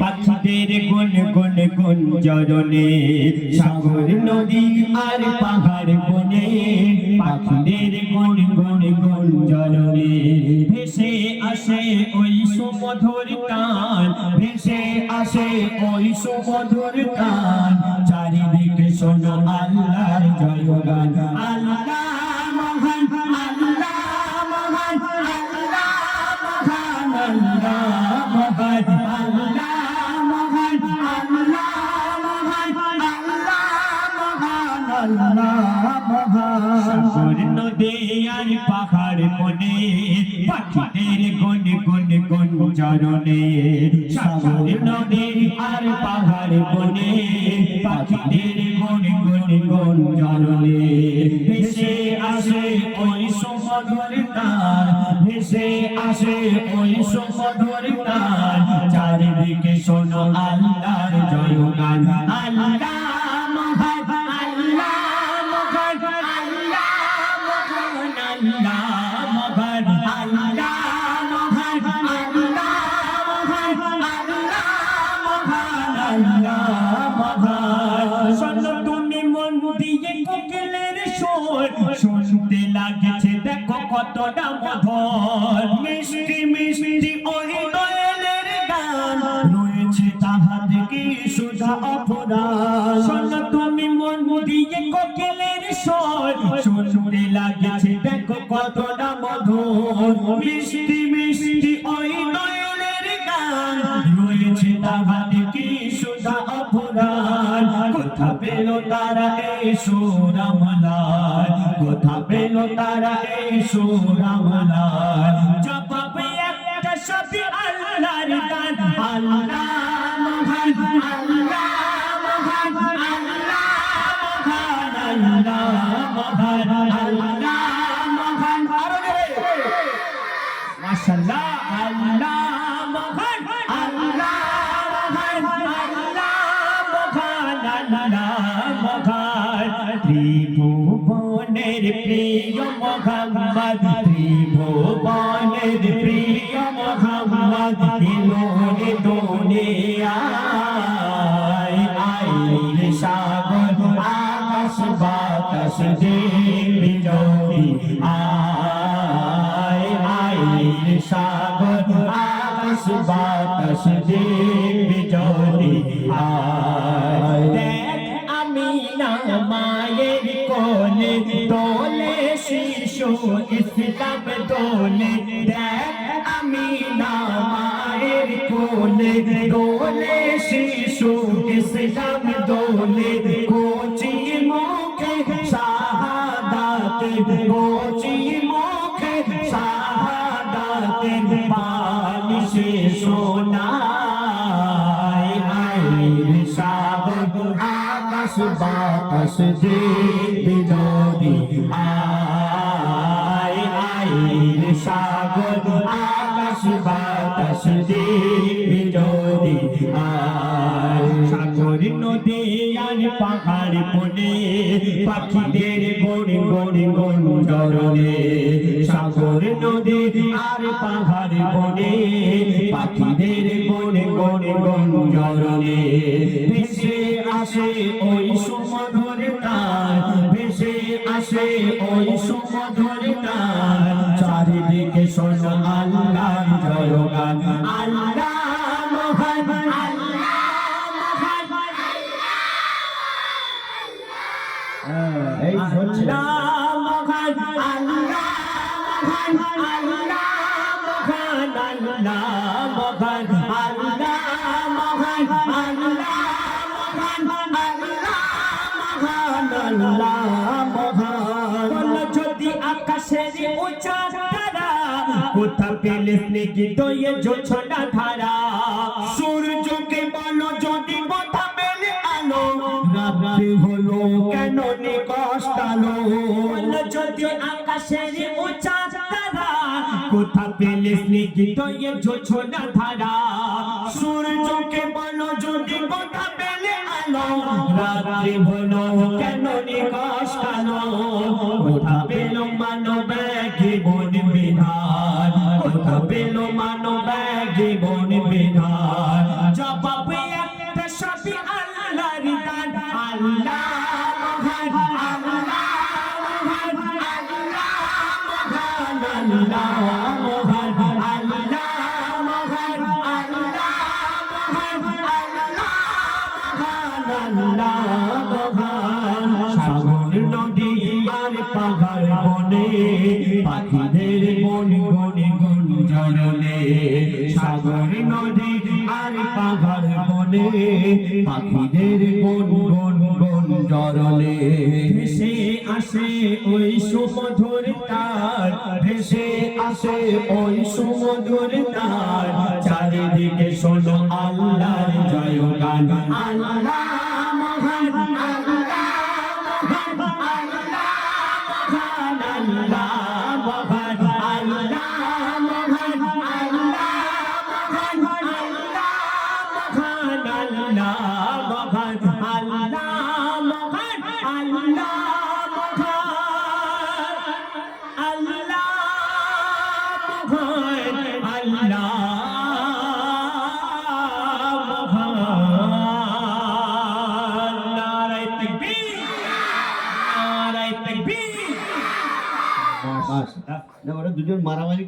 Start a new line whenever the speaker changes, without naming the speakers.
পাখিদের গুন গুন গুঞ্জরণে সাগর নদী আর পাহাড় বনে পাখিদের গুন গুন গুঞ্জরণে ভেসে আসে ওই সুমধুর গান ভেসে আসে ওই সুমধুর গান চারিদিকে শোনো আল্লাহর জয়গান আল্লাহ মহান আল্লাহ মহান আল্লাহ মহান আল্লাহ মহান আল্লাহ মহান আল্লাহ মহান আল্লাহ মহান সাগর নদী আর পাহাড় বনে পাখিদের গুন গুন গুঞ্জরণে সাগর নদী আর পাহাড় বনে পাখিদের গুন গুন গুঞ্জরণে ভেসে আসে ওই সুমধুর গান ভেসে আসে ওই সুমধুর গান চারিদিকে শোনো আল্লাহর জয়গান আল্লাহ মহান আল্লাহ মহান আল্লাহ মহান আল্লাহ মহান আল্লাহ মহান আল্লাহ মহান আল্লাহ মহান আল্লাহ মহান শোনো তুমি মন দিয়ে কোকিলের সুর শুনতে লাগছে দেখো কতটা মধুর মিষ্টি মিষ্টি ওই দয়ালের গান রয়েছে তাহাতে কি সুধা অপরাধ শোনো তুমি মন দিয়ে কোকিলের সুর শুনতে লাগছে দেখো কতটা মধুর মিষ্টি মিষ্টি ওই দয়ালের গান রয়েছে তাহাতে কি সুধা অপরাধ কোথা পেল তারা এই সুর আমলার কোথা পেল তারা এই সুর আমলার জবাব একটা সবই আল্লাহর দান আল্লাহ মহান আল্লাহ মহান আল্লাহ মহান আল্লাহ মহান আল্লাহ মহান মাশাআল্লাহ আল্লাহ মহান আল্লাহ মহান আল্লাহ মহান আল্লাহ মহান ত্রিভুবনের প্রিয় মুহাম্মদ ত্রিভুবনের প্রিয় মুহাম্মদ এলোরে দুনিয়ায় আইলে সাগর আকাশ বাতাস দেবী জ্যোতি আইলে সাগর আকাশ বাতাস দেবী জ্যোতি দেখ আমিনা মায়ের কোলে দোলে শিশু ইসলাম দোলে দেখ আমিনা মায়ের কোলে দোলে শিশু ইসলাম দোলে কোচি মুখে শাহাদাতে কোচি মুখে শাহাদাতে বাণী সে শোনায় আইলে সাগর আকাশ বাতাস দেবী জ্যোতি আইলে সাগর আকাশ বাতাস দেবী জ্যোতি সাগর নদী আর পাহাড় বনে পাখিদের গুন গুন গুঞ্জরণে সাগর নদী আর পাহাড় বনে পাখিদের গুন গুন গুঞ্জরণে ভেসে আসে ওই সুমধুর গান ভেসে আসে ওই সুমধুর গান চারিদিকে শোনো আল্লাহর জয়গান আল্লাহ মহান আল্লাহ মহান এই আল্লাহ মহান আল্লাহ মহান আল্লাহ মহান আল্লাহ মহান আল্লাহ মহান আল্লাহ যদি আকাশের উঁচা তারা কোথা পেলে স্নিগ্ধ এ জোছনা ধারা সূর্যকে বলো যদি কোথা পেলে আলো রাত্রি হলো কেন নিকষ্টালো যদি আকাশের উঁচা তারা কোথা পেলে স্নিগ্ধ এ জোছনা ধারা সূর্যকে বলো যদি কোথা পেলে আলো রাত্রি হলো কেন নিকষ্টালো কোথা পেল মানব জীবন বিধান কোথা পেল মানব জীবন বিধান জব আল্লাহ মহান সাগর নদী আর পাহাড় বনে পাখিদের মন গনে গুঞ্জরনে সাগর নদী আর পাহাড় বনে পাখিদের মন গুঞ্জরনে ভেসে আসে ওই সুমধুর তার ভেসে আসে ওই সুমধুর তার চারিদিকে শোনো আল্লাহর জয়গান আল্লাহ মহান আল্লাহ মহান আল্লাহ মহান আল্লাহ মহান আল্লাহ মহান আল্লাহ মহান আল্লাহ মহান আল্লাহ মহান আল্লাহ মহান আল্লাহ
দুজন মারামারি